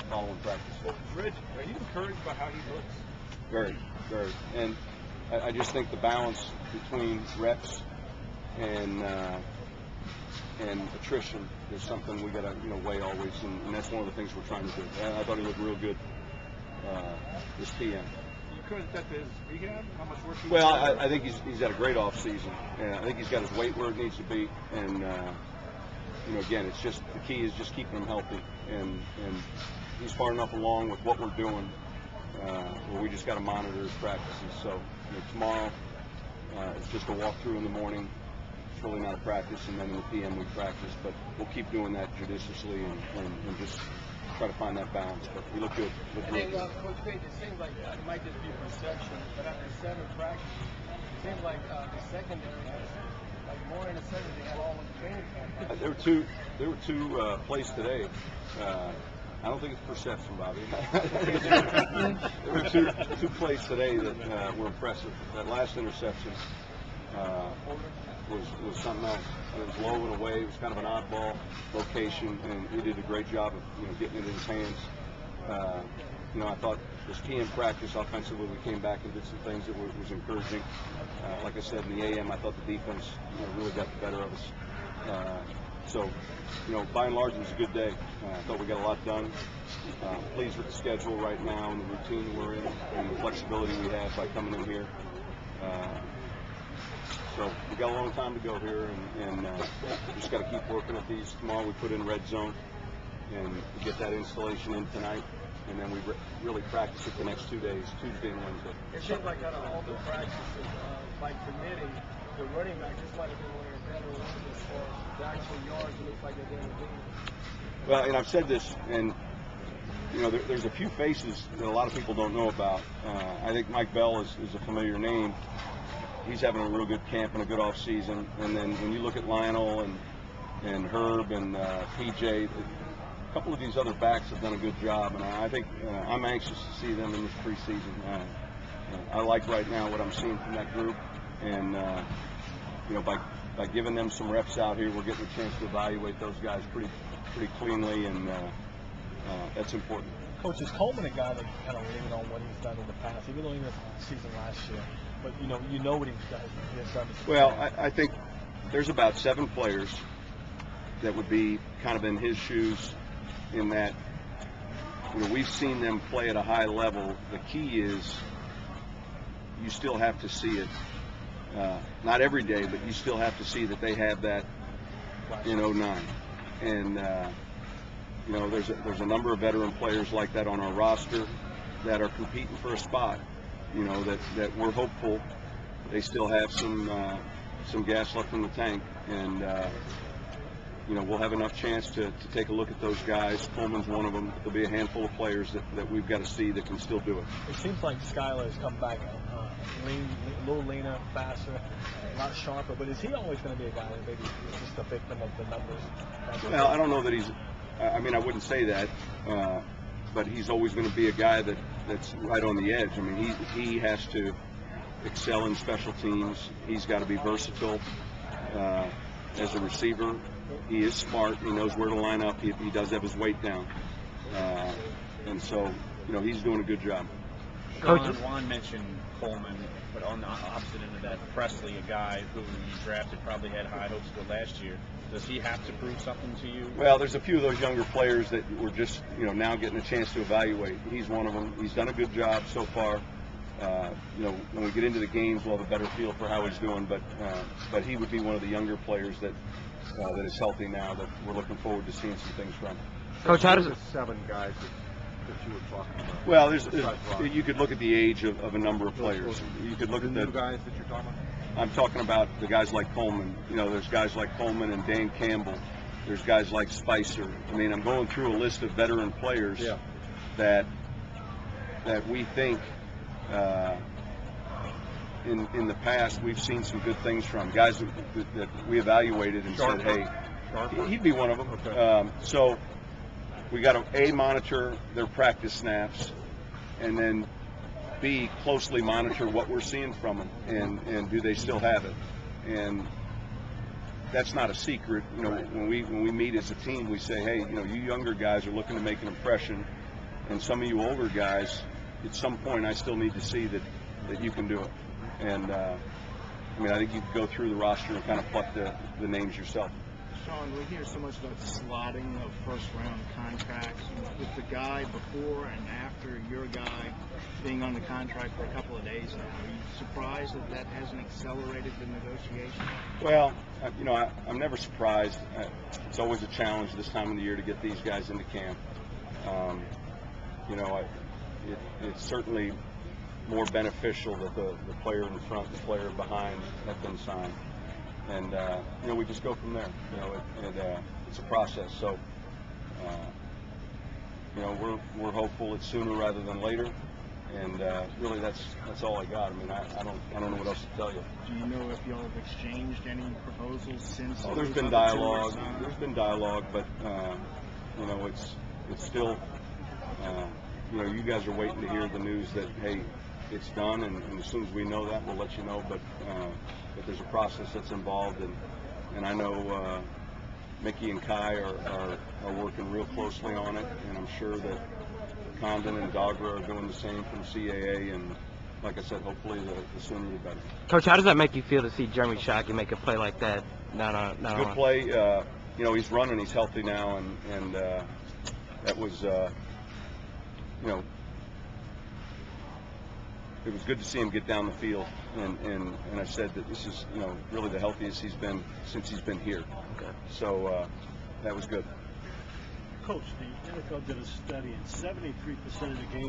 following practice. Reggie, are you encouraged by how he looks? Very, very. And I just think the balance between reps and attrition is something we got to weigh always, and that's one of the things we're trying to do. I thought he looked real good this PM. You credit that to his rehab? How much work he Well, I think he's had a great off season, and I think he's got his weight where it needs to be, and again, it's just the key is just keeping him healthy, and he's far enough along with what we're doing where we just got to monitor his practices. So tomorrow it's just a walkthrough in the morning. It's really not a practice, and then in the PM we practice, but we'll keep doing that judiciously and just try to find that balance. But we look good. Coach Payton, it seems like it might just be perception, but after 7 practices, it seems like the secondary has more interceptions they had all in training camp. There were two plays today. I don't think it's perception, Bobby. There were two plays today that were impressive. That last interception was something else. It was low and away. It was kind of an oddball location, and he did a great job of getting it in his hands. I thought this PM practice offensively, we came back and did some things that was encouraging. Like I said, in the AM, I thought the defense really got the better of us. So, by and large, it was a good day. I thought we got a lot done. Pleased with the schedule right now and the routine we're in and the flexibility we have by coming in here. So we got a long time to go here, and we just got to keep working at these. Tomorrow we put in red zone, and we get that installation in tonight, and then we really practice it the next 2 days, Tuesday and Wednesday. It seems like out of all the practices, by committee, the running back, this might have been one of the better ones as far as the actual yards. It looks like they're doing it. Well, and I've said this, and there's a few faces that a lot of people don't know about. I think Mike Bell is a familiar name. He's having a real good camp and a good off season. And then when you look at Lionel and Herb and PJ, a couple of these other backs have done a good job, and I think I'm anxious to see them in this preseason. I like right now what I'm seeing from that group, and by giving them some reps out here, we're getting a chance to evaluate those guys pretty cleanly, and that's important. Coach, is Coleman a guy that you kind of lean on what he's done in the past, even though he missed the season last year? But you know what he's done. Well, I think there's about 7 players that would be kind of in his shoes, in that we've seen them play at a high level. The key is you still have to see it, not every day, but you still have to see that they have that in 09. And there's a number of veteran players like that on our roster that are competing for a spot. That we're hopeful they still have some gas left in the tank, and we'll have enough chance to take a look at those guys. Coleman's one of them. There'll be a handful of players that we've got to see that can still do it. It seems like Skylar has come back a little leaner, faster, a lot sharper, but is he always going to be a guy that maybe is just a victim of the numbers? Well, I don't know that he's – I mean, I wouldn't say that, but he's always going to be a guy that's right on the edge. I mean, he has to excel in special teams. He's got to be versatile as a receiver. He is smart. He knows where to line up. He does have his weight down. And so, he's doing a good job. Coach Juan mentioned Coleman, but on the opposite end of that, Presley, a guy who you drafted, probably had high hopes for last year. Does he have to prove something to you? Well, there's a few of those younger players that we're just, now getting a chance to evaluate. He's one of them. He's done a good job so far. When we get into the games, we'll have a better feel for how he's doing. But he would be one of the younger players that is healthy now, that we're looking forward to seeing some things from. Coach, how does it? 7 guys that you were talking about. Well, you could look at the age of a number of players. You could look at the guys that you're talking about. I'm talking about the guys like Coleman. There's guys like Coleman and Dan Campbell. There's guys like Spicer. I mean, I'm going through a list of veteran players that we think in the past we've seen some good things from. Guys that we evaluated and said, hey, he'd be one of them. Okay. So we got to A, monitor their practice snaps, and then B, closely monitor what we're seeing from them, and do they still have it? And that's not a secret. When we meet as a team, we say, hey, you younger guys are looking to make an impression. And some of you older guys, at some point, I still need to see that you can do it. And I mean, I think you can go through the roster and kind of pluck the names yourself. Sean, we hear so much about slotting of first-round contracts. With the guy before and after your guy being on the contract for a couple of days now, are you surprised that hasn't accelerated the negotiation? Well, I'm never surprised. It's always a challenge this time of the year to get these guys into camp. It's certainly more beneficial that the player in front and the player behind have been signed. And we just go from there. It's a process. So we're hopeful it's sooner rather than later. And really, that's all I got. I mean, I don't know what else to tell you. Do you know if y'all have exchanged any proposals since? Oh, there's been dialogue. There's been dialogue, but it's still. You guys are waiting to hear the news that hey, it's done, and as soon as we know that, we'll let you know. But there's a process that's involved, and I know Mickey and Kai are working real closely on it, and I'm sure that Condon and Dogra are doing the same from CAA, and like I said, hopefully the sooner the better. Coach, how does that make you feel to see Jeremy Shockey make a play like that? Good play. He's running, he's healthy now, and that was, it was good to see him get down the field, and I said that this is, really the healthiest he's been since he's been here. Okay. So that was good. Coach, the NFL did a study, and 73% of the games